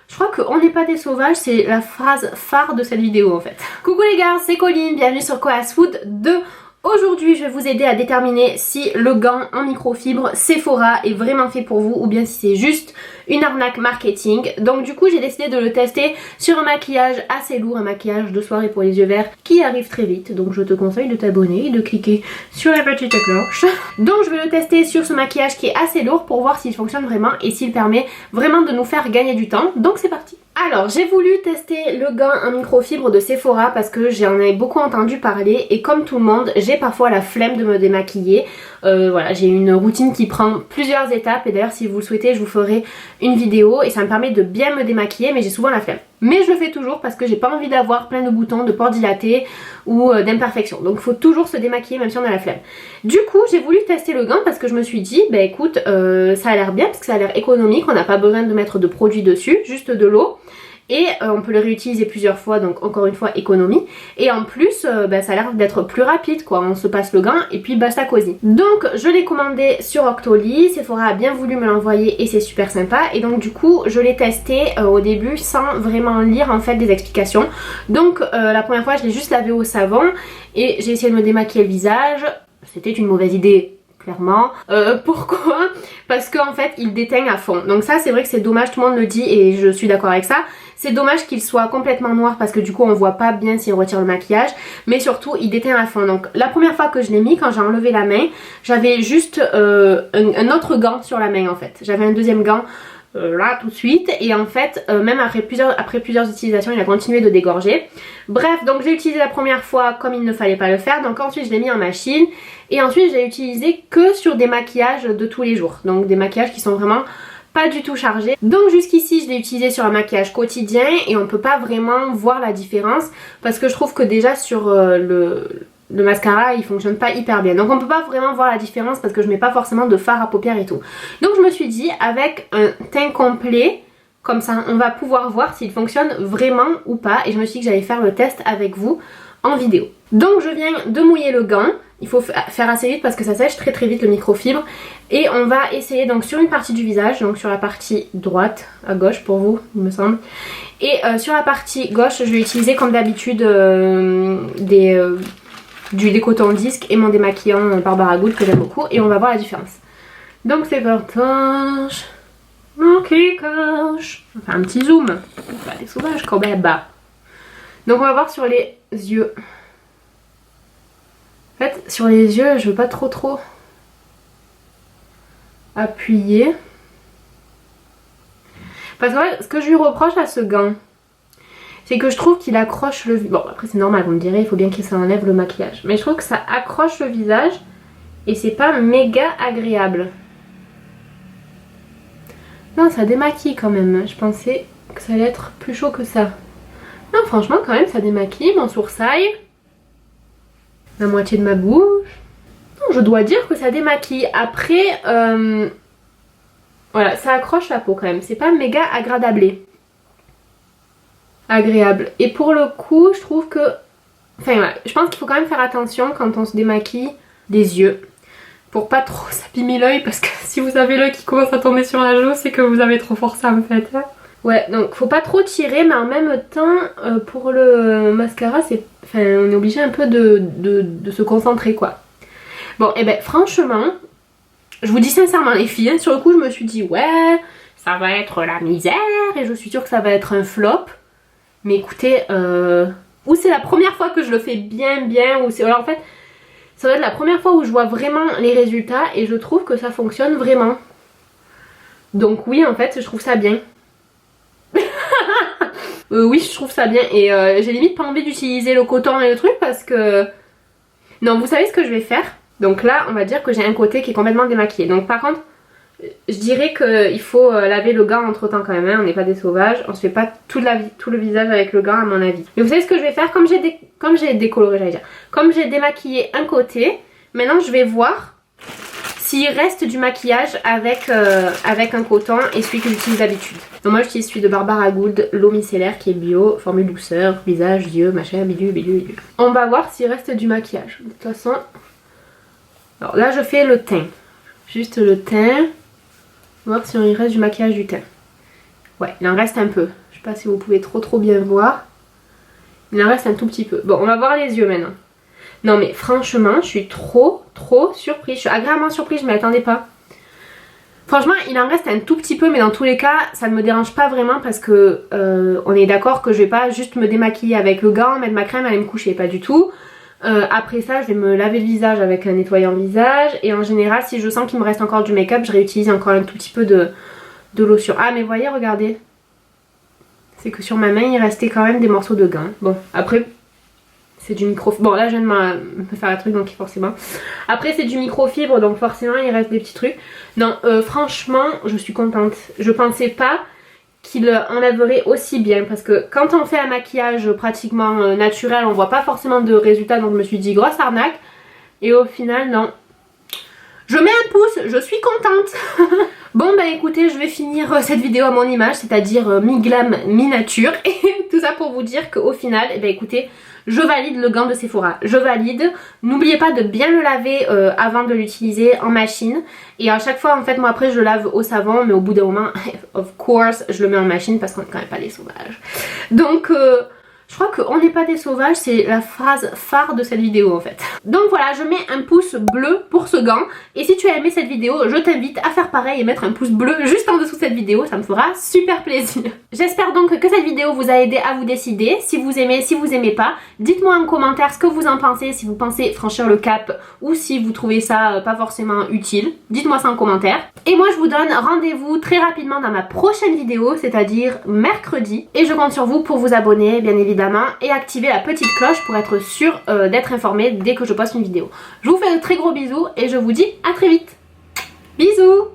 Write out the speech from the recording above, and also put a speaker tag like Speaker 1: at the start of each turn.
Speaker 1: Je crois qu'on n'est pas des sauvages, c'est la phrase phare de cette vidéo en fait. Coucou les gars, c'est Colline, bienvenue sur Koalas Food 2. Aujourd'hui, je vais vous aider à déterminer si le gant en microfibre Sephora est vraiment fait pour vous ou bien si c'est juste une arnaque marketing. Donc du coup, j'ai décidé de le tester sur un maquillage assez lourd, un maquillage de soirée pour les yeux verts qui arrive très vite. Donc je te conseille de t'abonner et de cliquer sur la petite cloche. Donc je vais le tester sur ce maquillage qui est assez lourd pour voir s'il fonctionne vraiment et s'il permet vraiment de nous faire gagner du temps. Donc c'est parti. Alors j'ai voulu tester le gant en microfibre de Sephora parce que j'en ai beaucoup entendu parler et comme tout le monde j'ai parfois la flemme de me démaquiller. Voilà, j'ai une routine qui prend plusieurs étapes et d'ailleurs si vous le souhaitez je vous ferai une vidéo et ça me permet de bien me démaquiller, mais j'ai souvent la flemme. Mais je le fais toujours parce que j'ai pas envie d'avoir plein de boutons, de pores dilatés ou d'imperfections. Donc il faut toujours se démaquiller même si on a la flemme. Du coup j'ai voulu tester le gant parce que je me suis dit bah écoute ça a l'air bien parce que ça a l'air économique, on n'a pas besoin de mettre de produits dessus, juste de l'eau. Et on peut le réutiliser plusieurs fois, donc encore une fois économie. Et en plus ça a l'air d'être plus rapide quoi, on se passe le gant et puis basta cosy. Donc je l'ai commandé sur Octoly, Sephora a bien voulu me l'envoyer et c'est super sympa. Et donc du coup je l'ai testé au début sans vraiment lire en fait des explications. Donc la première fois je l'ai juste lavé au savon et j'ai essayé de me démaquiller le visage. C'était une mauvaise idée. Clairement. Pourquoi? Parce qu'en fait il déteigne à fond. Donc ça c'est vrai que c'est dommage, tout le monde le dit et je suis d'accord avec ça. C'est dommage qu'il soit complètement noir parce que du coup on voit pas bien s'il retire le maquillage. Mais surtout il déteint à fond. Donc la première fois que je l'ai mis, quand j'ai enlevé la main, j'avais juste un autre gant sur la main en fait. J'avais un deuxième gant là tout de suite et en fait même après plusieurs utilisations il a continué de dégorger. Bref, donc j'ai utilisé la première fois comme il ne fallait pas le faire, donc ensuite je l'ai mis en machine et ensuite j'ai utilisé que sur des maquillages de tous les jours, donc des maquillages qui sont vraiment pas du tout chargés. Donc jusqu'ici je l'ai utilisé sur un maquillage quotidien et on peut pas vraiment voir la différence parce que je trouve que déjà sur le mascara il fonctionne pas hyper bien, donc on peut pas vraiment voir la différence parce que je mets pas forcément de fard à paupières et tout. Donc je me suis dit avec un teint complet comme ça on va pouvoir voir s'il fonctionne vraiment ou pas et je me suis dit que j'allais faire le test avec vous en vidéo. Donc je viens de mouiller le gant, il faut faire assez vite parce que ça sèche très très vite le microfibre et on va essayer donc sur une partie du visage, donc sur la partie droite, à gauche pour vous il me semble, et sur la partie gauche je vais utiliser comme d'habitude du coton-disque et mon démaquillant Barbara Good que j'aime beaucoup et on va voir la différence. Donc c'est partage, ok coche, on va faire un petit zoom, on va les sauvages quand même. Donc on va voir sur les yeux. En fait sur les yeux je veux pas trop appuyer. Parce que ce que je lui reproche à ce gant, c'est que je trouve qu'il accroche le visage. Bon après c'est normal, vous me direz, il faut bien que ça enlève le maquillage. Mais je trouve que ça accroche le visage et c'est pas méga agréable. Non, ça démaquille quand même. Je pensais que ça allait être plus chaud que ça. Non, franchement quand même ça démaquille mon sourcil. La moitié de ma bouche. Non, je dois dire que ça démaquille. Après, voilà, ça accroche la peau quand même. C'est pas méga agréable. Et pour le coup, je trouve que... Enfin voilà, je pense qu'il faut quand même faire attention quand on se démaquille des yeux. Pour pas trop s'abîmer l'œil parce que si vous avez l'œil qui commence à tomber sur la joue, c'est que vous avez trop forcé en fait. Ouais, donc faut pas trop tirer, mais en même temps, pour le mascara, c'est, enfin, on est obligé un peu de se concentrer quoi. Bon, et ben franchement, je vous dis sincèrement les filles, hein, sur le coup je me suis dit ouais, ça va être la misère et je suis sûre que ça va être un flop. Mais écoutez, ou c'est la première fois que je le fais bien, ou c'est... Alors en fait, ça va être la première fois où je vois vraiment les résultats et je trouve que ça fonctionne vraiment. Donc oui, en fait, je trouve ça bien. Oui, je trouve ça bien et j'ai limite pas envie d'utiliser le coton et le truc parce que... Non, vous savez ce que je vais faire? Donc là, on va dire que j'ai un côté qui est complètement démaquillé. Donc par contre, je dirais qu'il faut laver le gant entre temps quand même, hein. On n'est pas des sauvages, on se fait pas tout le visage avec le gant à mon avis. Mais vous savez ce que je vais faire? Comme j'ai décoloré, j'allais dire, comme j'ai démaquillé un côté, maintenant je vais voir s'il reste du maquillage avec un coton et celui que j'utilise d'habitude. Donc moi j'utilise celui de Barbara Good, l'eau micellaire qui est bio, formule douceur, visage, yeux, machin, bidule. On va voir s'il reste du maquillage. De toute façon, alors là je fais le teint, juste le teint. Voir si il reste du maquillage du teint. Ouais, il en reste un peu. Je sais pas si vous pouvez trop bien voir. Il en reste un tout petit peu. Bon, on va voir les yeux maintenant. Non mais franchement, je suis trop surprise. Je suis agréablement surprise, je m'y attendais pas. Franchement, il en reste un tout petit peu, mais dans tous les cas, ça ne me dérange pas vraiment parce que on est d'accord que je vais pas juste me démaquiller avec le gant, mettre ma crème, aller me coucher, pas du tout. Après ça, je vais me laver le visage avec un nettoyant visage. Et en général, si je sens qu'il me reste encore du make-up, je réutilise encore un tout petit peu de lotion. Ah mais voyez, regardez. C'est que sur ma main, il restait quand même des morceaux de gant. Bon, après, c'est du microfibre. Bon, là, je viens de me faire un truc, donc forcément. Après, c'est du microfibre, donc forcément, il reste des petits trucs. Non, franchement, je suis contente. Je pensais pas qu'il enlèverait aussi bien. Parce que quand on fait un maquillage pratiquement naturel, on voit pas forcément de résultat. Donc, je me suis dit, grosse arnaque. Et au final, non. Je mets un pouce, je suis contente. Bon bah écoutez, je vais finir cette vidéo à mon image, c'est-à-dire mi-glam, mi-nature. Et tout ça pour vous dire qu'au final, eh ben écoutez, je valide le gant de Sephora. Je valide. N'oubliez pas de bien le laver avant de l'utiliser en machine. Et à chaque fois, en fait, moi après je le lave au savon, mais au bout d'un moment, of course, je le mets en machine parce qu'on n'est quand même pas des sauvages. Donc... je crois qu'on n'est pas des sauvages, c'est la phrase phare de cette vidéo en fait. Donc voilà, je mets un pouce bleu pour ce gant. Et si tu as aimé cette vidéo, je t'invite à faire pareil et mettre un pouce bleu juste en dessous de cette vidéo, ça me fera super plaisir. J'espère donc que cette vidéo vous a aidé à vous décider, si vous aimez, si vous aimez pas. Dites-moi en commentaire ce que vous en pensez, si vous pensez franchir le cap ou si vous trouvez ça pas forcément utile. Dites-moi ça en commentaire. Et moi je vous donne rendez-vous très rapidement dans ma prochaine vidéo, c'est-à-dire mercredi. Et je compte sur vous pour vous abonner, bien évidemment, et activer la petite cloche pour être sûr d'être informé dès que je poste une vidéo. Je vous fais de très gros bisous et je vous dis à très vite. Bisous.